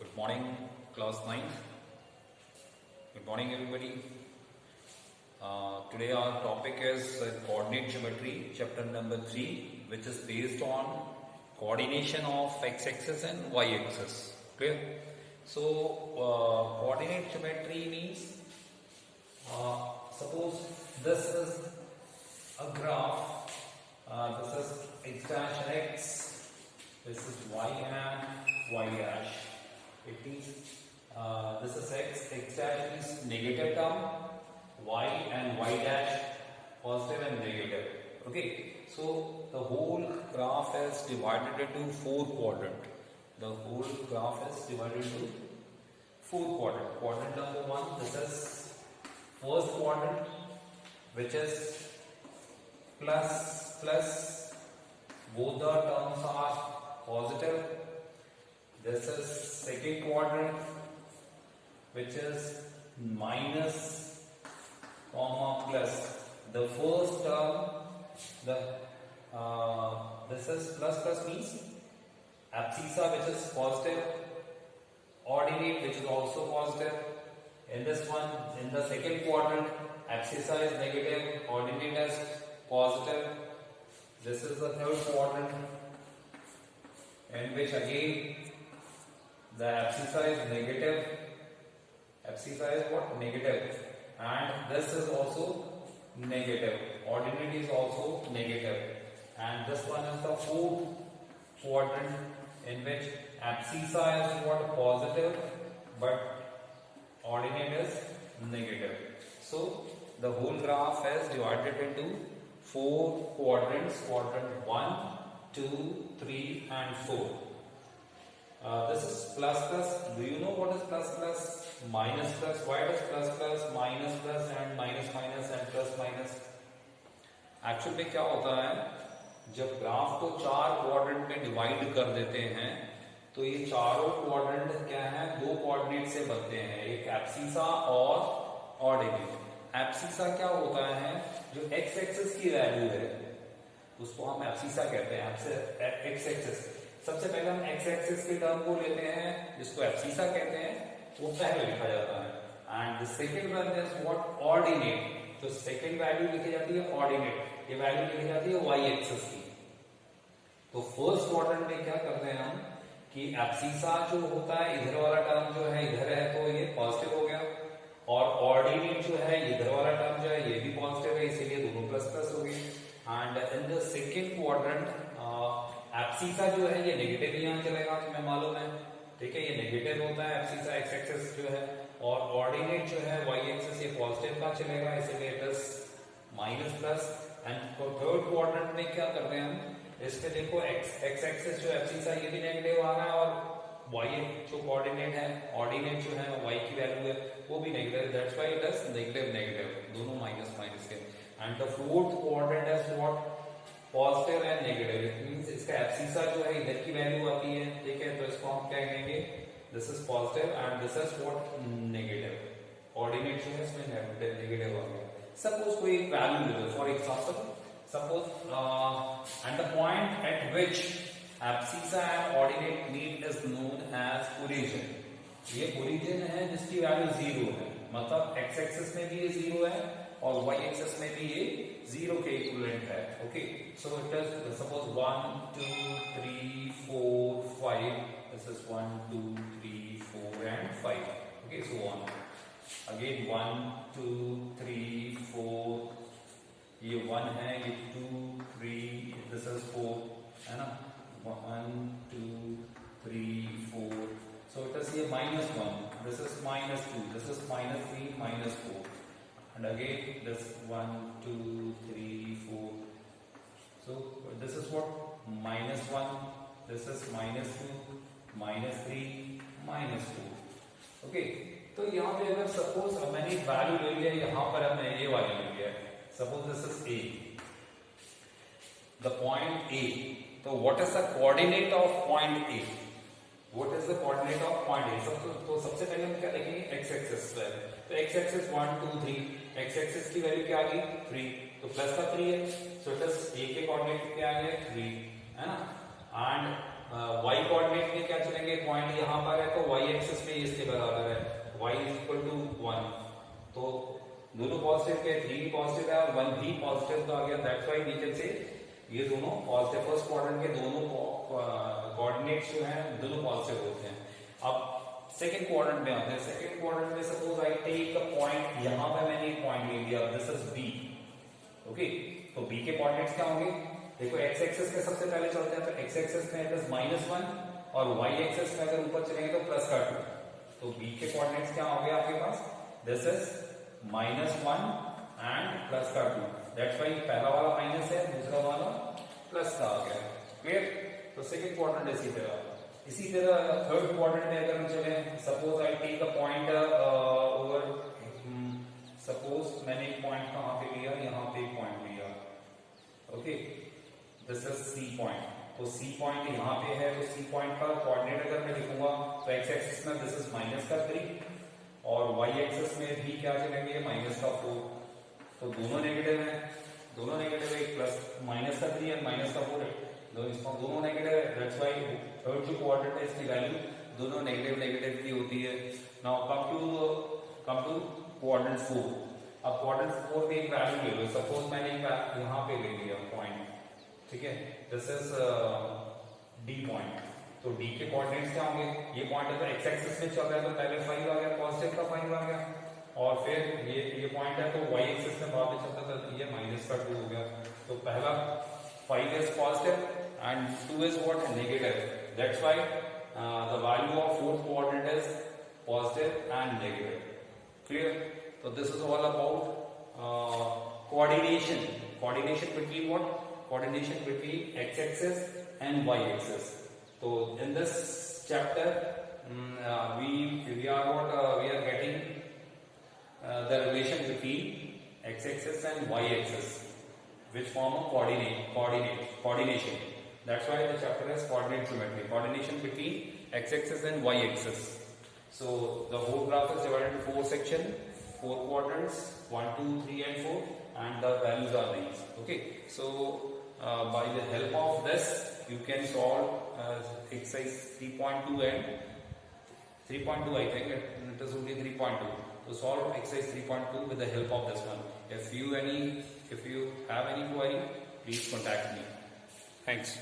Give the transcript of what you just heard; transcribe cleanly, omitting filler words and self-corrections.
Good morning, class 9th. Good morning, everybody. Today our topic is coordinate geometry, chapter number 3, which is based on coordination of x-axis and y-axis. Clear? So, coordinate geometry means, suppose this is a graph. This is x dash and x. This is y and y dash. It means this is x dash is negative term, y and y dash positive and negative. Okay, so the whole graph is divided into 4 quadrants. The whole graph is divided into 4 quadrants. Quadrant number 1, this is first quadrant, which is plus, both the terms are positive. This is second quadrant, which is minus, comma, plus. The first term, this is plus means abscissa, which is positive, ordinate, which is also positive. In this one, in the second quadrant, abscissa is negative, ordinate is positive. This is the third quadrant, in which again the abscissa is negative. Abscissa is what? Negative. And this is also negative. Ordinate is also negative. And this one is the fourth quadrant, in which abscissa is what? Positive, but ordinate is negative. So the whole graph is divided into 4 quadrants. Quadrant 1, 2, 3 and 4. This is plus. Do you know what is plus? Minus plus. Why does plus, minus and minus and plus minus? Actual में क्या होता है, जब graph को 4 quadrant में divide कर देते हैं तो ये चारों क्वाड्रेंट क्या है, 2 कोऑर्डिनेट से बनते हैं, एक एब्सिसा और ऑर्डिनेट। एब्सिसा क्या होता है, जो एक्स एक्सिस की वैल्यू है उसको हम एब्सिसा कहते हैं। एक्स एक्सिस, सबसे पहले हम एक्स एक्सिस के टर्म को लेते हैं जिसको एब्सिसा कहते हैं, वो पहले लिखा जाता है। And the second one is what? Ordinate. तो सेकंड वैल्यू लिखी जाती है ऑर्डिनेट, ये वैल्यू लिखी जाती है वाई एक्सिस की। तो फर्स्ट क्वाड्रेंट में क्या करते हैं हम कि एब्सिसा जो होता है, इधर वाला टर्म जो है इधर है तो ये पॉजिटिव हो गया, और ऑर्डिनेट जो है इधर वाला टर्म जो है ये भी पॉजिटिव है, इसीलिए दोनों प्लस हो गए। And in the second quadrant abscissa जो है ये नेगेटिव ही यहाँ चलेगा, तुम्हें मालूम है, ठीक है, ये नेगेटिव होता है एब्सिसा एक्स एक्सिस जो है, और ऑर्डिनेट जो है वाई एक्सिस ये पॉजिटिव का चलेगा, इसीलिए plus minus plus. And third quadrant में क्या करते हैं हम, इसमें देखो एक्स एक्सिस जो एब्सिसा ये भी नेगेटिव आ रहा है, और वाई जो कोऑर्डिनेट है, ऑर्डिनेट जो है वाई की वैल्यू है वो भी negative, that's why it is negative, दोनों माइनस के। And the fourth quadrant is what? Positive and negative. It means इसका एब्सिसा जो है इधर की वैल्यू आती है, ठीक है, तो इसको हम क्या कहेंगे, this is positive and this is what? Negative. Ordinate जो है इसमें नेगेटिव आ गया। सपोज कोई एक वैल्यू ले लो, for example suppose and the point at which abscissa and ordinate meet is known as origin. ये ओरिजिन है जिसकी वैल्यू 0 है, मतलब एक्स एक्सिस में भी ये 0 है और वाई एक्सिस में भी ये 0 के इक्विवेलेंट है। Okay, so it is suppose 1 2 3 4 5, this is 1 2 3 4 and 5, okay, so on again 1 2 3 4, ये 1 है, ये 2 3, दिस इज 4, है ना, 1 2 3 4, so it is here -1, this is -2, this is -3 -4, and again this 1 2 3 4, so this is what? -1, this is -2 -3 -4, okay। तो यहाँ पे अगर suppose मैंने एक वैल्यू ले लिया, यहाँ पर हमने ये वाली ले लिया, suppose this is a, the point a, तो what is the coordinate of point a? What is the coordinate of point A? तो सबसे पहले हम क्या देखेंगे, x एक्सिस पर, तो x एक्सिस 1 2 3, x एक्सिस की वैल्यू क्या आ गई 3, तो प्लस का 3 है, सो इट इज a के कोऑर्डिनेट क्या आ गए 3, है ना, एंड वाई कोऑर्डिनेट में क्या चलेंगे, पॉइंट यहाँ पर है तो वाई एक्सिस में इसके बराबर है, y इज इक्वल टू 1, तो दोनों पॉजिटिव के, 3 भी पॉजिटिव है और 1 भी पॉजिटिव का आ गया, that's why we can say ये दोनों पॉजिटिव, फर्स्ट क्वाड्रेंट के दोनों कोऑर्डिनेट्स जो हैं दोनों पॉजिटिव होते हैं। अब सेकंड क्वाड्रेंट में आते हैं। सेकंड क्वाड्रेंट में suppose I take a point, यहां पे मैंने एक पॉइंट ले लिया, दिस इज बी, ओके, तो बी के कोऑर्डिनेट्स क्या होंगे, देखो एक्स एक्सिस में सबसे पहले चलते हैं, तो एक्स एक्सिस में इट इज -1 और वाई एक्सिस में अगर ऊपर चलेंगे तो प्लस का 2, तो बी के कोऑर्डिनेट्स क्या हो गए आपके पास, दिस इज -1 एंड प्लस का 2, दैट्स व्हाई पहला वाला माइनस है, दूसरा वाला प्लस का आ गया, क्लियर। तो सेकंड क्वाड्रेंट इसी तरह थर्ड क्वाड्रेंट में अगर हम चले, suppose I take a point over, suppose मैंने एक पॉइंट कहां पे लिया, यहां पे एक पॉइंट लिया, okay, this is C point, तो सी पॉइंट यहाँ पे है, तो सी पॉइंट का कोऑर्डिनेट अगर मैं लिखूंगा तो एक्स एक्सिस में दिस इज -3 और वाई एक्सिस में भी क्या चलेंगे, -4, तो दोनों नेगेटिव हैं, दोनों नेगेटिव है, प्लस -3 और -4 है, दोनों नेगेटिव है, दैट्स व्हाई थर्ड जो कोऑर्डिनेट है इसकी वैल्यू दोनों नेगेटिव नेगेटिव की होती है। नाउ कम टू कोऑर्डिनेट 4, अब कोऑर्डिनेट 4 में एक वैल्यू ले लो, सपोज मैंने यहाँ पे ले लिया पॉइंट, ठीक है, दिस इज डी पॉइंट, तो डी के कोऑर्डिनेट्स क्या होंगे, ये पॉइंट अगर एक्स एक्सिस में चल रहा है तो पहले 5 आ गया, पॉजिटिव का 5 आ गया, और फिर ये पॉइंट है तो वाई एक्सिस में बाद में चलता था, ये -2 हो गया, तो पहला 5 is positive and 2 is what, negative, that's why the value of fourth coordinate is positive and negative, clear। so this is all about coordination between what, coordination between x axis and y axis। so in this chapter we are getting the relation between x axis and y axis, which form a coordination. That's why the chapter is coordinate geometry, coordination between x axis and y axis। so the whole graph is divided into 4 sections, 4 quadrants, 1 2 3 and 4, and the values are these, okay। so by the help of this you can solve exercise 3.2 and 3.2, I think it is only 3.2, so solve exercise 3.2 with the help of this one। if you have any query, please contact me, thanks।